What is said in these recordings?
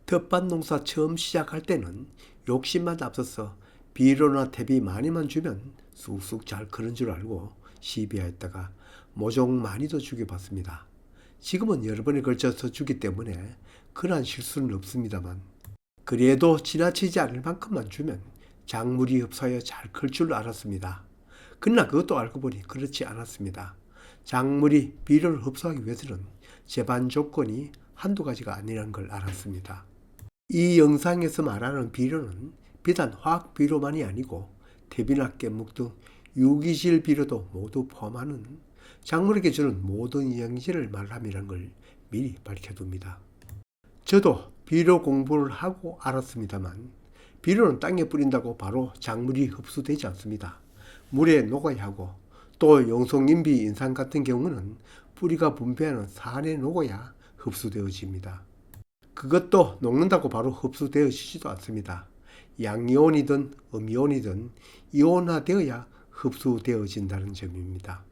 텃밭 농사 처음 시작할 때는 욕심만 앞서서 비료나 퇴비 많이만 주면 쑥쑥 잘 크는 줄 알고 시비하였다가 모종 많이도 주겨봤습니다. 지금은 여러 번에 걸쳐서 주기 때문에 흔한 실수는 없습니다만 그래도 지나치지 않을 만큼만 주면 작물이 흡수하여 잘 클 줄 알았습니다. 그러나 그것도 알고 보니 그렇지 않았습니다. 작물이 비료를 흡수하기 위해서는 제반 조건이 한두 가지가 아니라는 걸 알았습니다. 이 영상에서 말하는 비료는 비단 화학 비료만이 아니고 퇴비나 깻묵 등 유기질 비료도 모두 포함하는 작물에게 주는 모든 영양제를 말함이라는 걸 미리 밝혀둡니다. 저도 비료 공부를 하고 알았습니다만 비료는 땅에 뿌린다고 바로 작물이 흡수되지 않습니다. 물에 녹아야 하고 또 용송인비 인삼 같은 경우는 뿌리가 분비하는 산에 녹아야 흡수되어집니다. 그것도 녹는다고 바로 흡수되어지지도 않습니다. 양이온이든 음이온이든 이온화되어야 흡수되어진다는 점입니다.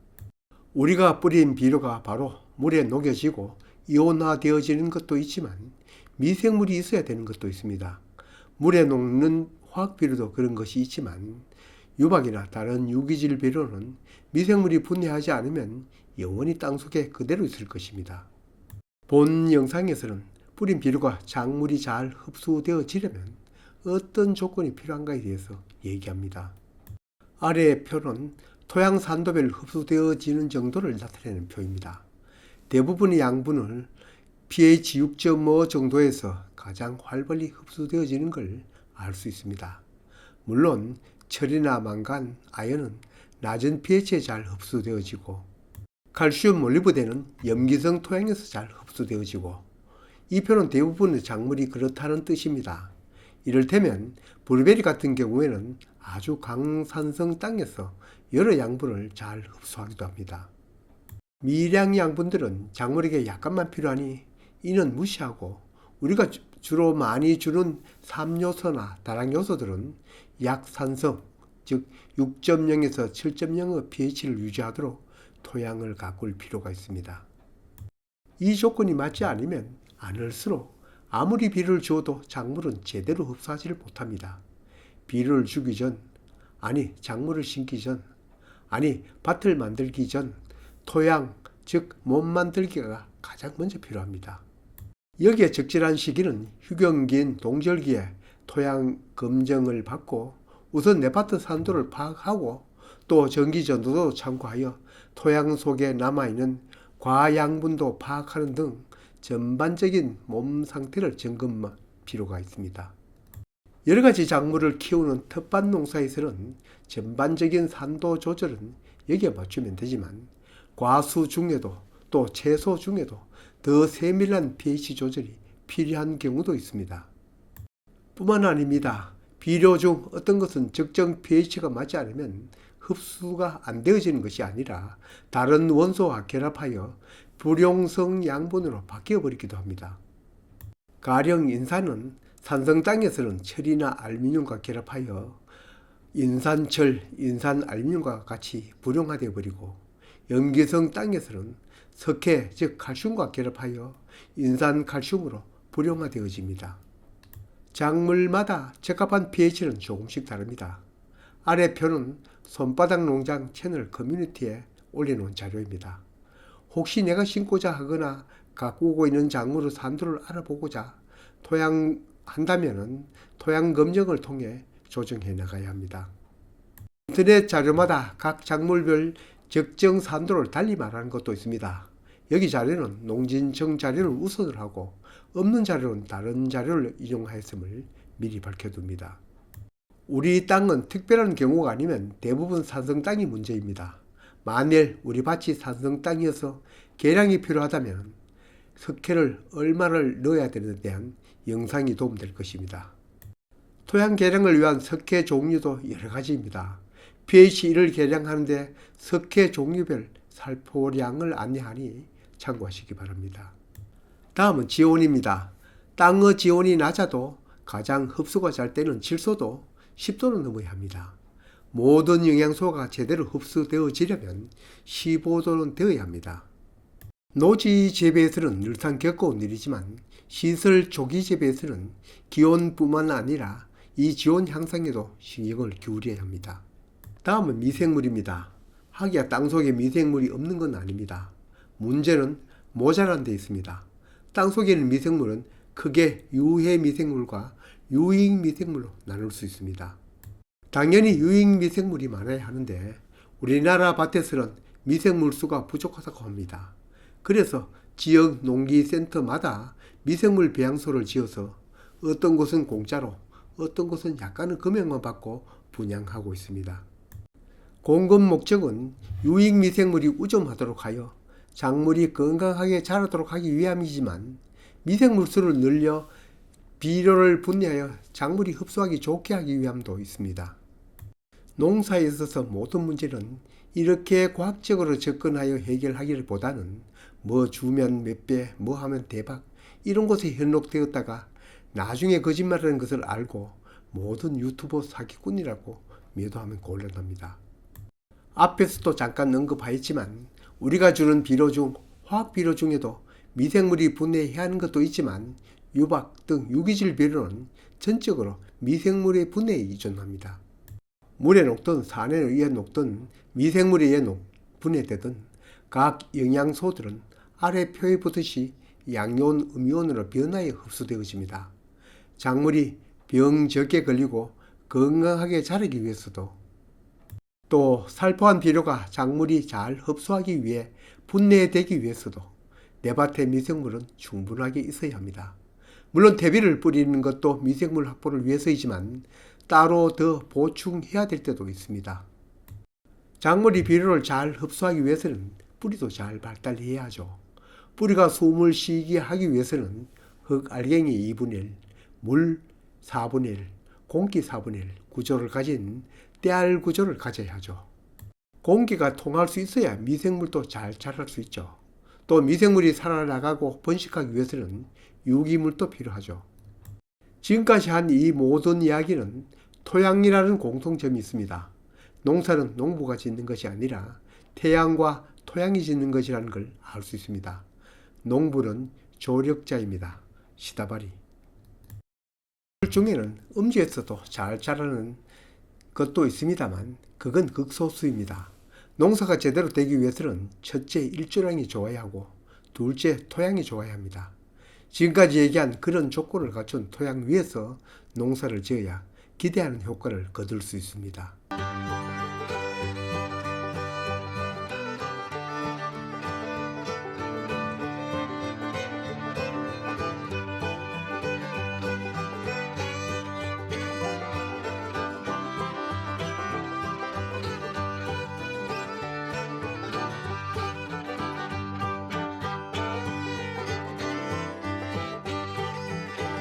우리가 뿌린 비료가 바로 물에 녹여지고 이온화되어지는 것도 있지만 미생물이 있어야 되는 것도 있습니다. 물에 녹는 화학비료도 그런 것이 있지만 유박이나 다른 유기질 비료는 미생물이 분해하지 않으면 영원히 땅속에 그대로 있을 것입니다. 본 영상에서는 뿌린 비료가 작물이 잘 흡수되어지려면 어떤 조건이 필요한가에 대해서 얘기합니다. 아래의 표는 토양 산도별 흡수되어지는 정도를 나타내는 표입니다. 대부분의 양분을 pH 6.5 정도에서 가장 활발히 흡수되어지는 걸 알 수 있습니다. 물론 철이나 망간, 아연은 낮은 pH에 잘 흡수되어지고 칼슘, 몰리브덴은 염기성 토양에서 잘 흡수되어지고 이 표는 대부분의 작물이 그렇다는 뜻입니다. 이를테면 블루베리 같은 경우에는 아주 강산성 땅에서 여러 양분을 잘 흡수하기도 합니다. 미량 양분들은 작물에게 약간만 필요하니 이는 무시하고 우리가 주로 많이 주는 삼요소나 다량요소들은 약산성, 즉 6.0에서 7.0의 pH를 유지하도록 토양을 가꿀 필요가 있습니다. 이 조건이 맞지 않으면 않을수록 아무리 비료를 주어도 작물은 제대로 흡수하지를 못합니다. 비료를 주기 전, 아니 작물을 심기 전, 아니 밭을 만들기 전 토양, 즉 몸 만들기가 가장 먼저 필요합니다. 여기에 적절한 시기는 휴경기인 동절기에 토양 검정을 받고 우선 내 밭의 산도를 파악하고 또 정기전도도 참고하여 토양 속에 남아있는 과양분도 파악하는 등 전반적인 몸 상태를 점검할 필요가 있습니다. 여러가지 작물을 키우는 텃밭 농사에서는 전반적인 산도 조절은 여기에 맞추면 되지만 과수 중에도 또 채소 중에도 더 세밀한 pH 조절이 필요한 경우도 있습니다. 뿐만 아닙니다. 비료 중 어떤 것은 적정 pH가 맞지 않으면 흡수가 안 되어지는 것이 아니라 다른 원소와 결합하여 불용성 양분으로 바뀌어버리기도 합니다. 가령 인산은 산성 땅에서는 철이나 알루미늄과 결합하여 인산철, 인산알루미늄과 같이 불용화되어 버리고 염기성 땅에서는 석회, 즉 칼슘과 결합하여 인산칼슘으로 불용화되어집니다. 작물마다 적합한 pH는 조금씩 다릅니다. 아래 표는 손바닥 농장 채널 커뮤니티에 올려놓은 자료입니다. 혹시 내가 심고자 하거나 가꾸고 있는 작물의 산도를 알아보고자 토양한다면 토양 검정을 통해 조정해 나가야 합니다. 인터넷 자료마다 각 작물별 적정 산도를 달리 말하는 것도 있습니다. 여기 자료는 농진청 자료를 우선을 하고 없는 자료는 다른 자료를 이용하였음을 미리 밝혀둡니다. 우리 땅은 특별한 경우가 아니면 대부분 산성 땅이 문제입니다. 만일 우리 밭이 산성 땅이어서 계량이 필요하다면 석회를 얼마를 넣어야 되는데 대한 영상이 도움될 것입니다. 토양 계량을 위한 석회 종류도 여러 가지입니다. pH 1을 계량하는데 석회 종류별 살포량을 안내하니 참고하시기 바랍니다. 다음은 지온입니다. 땅의 지온이 낮아도 가장 흡수가 잘 되는 질소도 10도는 넘어야 합니다. 모든 영양소가 제대로 흡수되어지려면 15도는 되어야 합니다. 노지 재배에서는 늘상 겪어온 일이지만 시설 조기 재배에서는 기온뿐만 아니라 이 지온 향상에도 신경을 기울여야 합니다. 다음은 미생물입니다. 하기야 땅속에 미생물이 없는 건 아닙니다. 문제는 모자란 데 있습니다. 땅속에 있는 미생물은 크게 유해 미생물과 유익 미생물로 나눌 수 있습니다. 당연히 유익 미생물이 많아야 하는데 우리나라 밭에서는 미생물 수가 부족하다고 합니다. 그래서 지역 농기센터마다 미생물 배양소를 지어서 어떤 곳은 공짜로 어떤 곳은 약간의 금액만 받고 분양하고 있습니다. 공급 목적은 유익 미생물이 우점하도록 하여 작물이 건강하게 자라도록 하기 위함이지만 미생물 수를 늘려 비료를 분해하여 작물이 흡수하기 좋게 하기 위함도 있습니다. 농사에 있어서 모든 문제는 이렇게 과학적으로 접근하여 해결하기를 보다는 뭐 주면 몇 배, 뭐 하면 대박 이런 것에 현혹되었다가 나중에 거짓말하는 것을 알고 모든 유튜버 사기꾼이라고 매도하면 곤란합니다. 앞에서도 잠깐 언급하였지만 우리가 주는 비료 중 화학 비료 중에도 미생물이 분해해야 하는 것도 있지만 유박 등 유기질 비료는 전적으로 미생물의 분해에 의존합니다. 물에 녹든 산에 의해 녹든 미생물에 의해 분해되든 각 영양소들은 아래 표에 보듯이 양이온, 음이온으로 변화해 흡수되어집니다. 작물이 병 적게 걸리고 건강하게 자라기 위해서도 또 살포한 비료가 작물이 잘 흡수하기 위해 분해되기 위해서도 내 밭에 미생물은 충분하게 있어야 합니다. 물론 대비를 뿌리는 것도 미생물 확보를 위해서이지만 따로 더 보충해야 될 때도 있습니다. 작물이 비료를 잘 흡수하기 위해서는 뿌리도 잘 발달해야 하죠. 뿌리가 숨을 쉬게 하기 위해서는 흙 알갱이 2분의 1, 물 4분의 1, 공기 4분의 1 구조를 가진 떼알 구조를 가져야 하죠. 공기가 통할 수 있어야 미생물도 잘 자랄 수 있죠. 또 미생물이 살아나가고 번식하기 위해서는 유기물도 필요하죠. 지금까지 한 이 모든 이야기는 토양이라는 공통점이 있습니다. 농사는 농부가 짓는 것이 아니라 태양과 토양이 짓는 것이라는 걸 알 수 있습니다. 농부는 조력자입니다. 시다바리. 중에는 음지에서도 잘 자라는 것도 있습니다만 그건 극소수입니다. 농사가 제대로 되기 위해서는 첫째 일조량이 좋아야 하고 둘째 토양이 좋아야 합니다. 지금까지 얘기한 그런 조건을 갖춘 토양 위에서 농사를 지어야 기대하는 효과를 거둘 수 있습니다.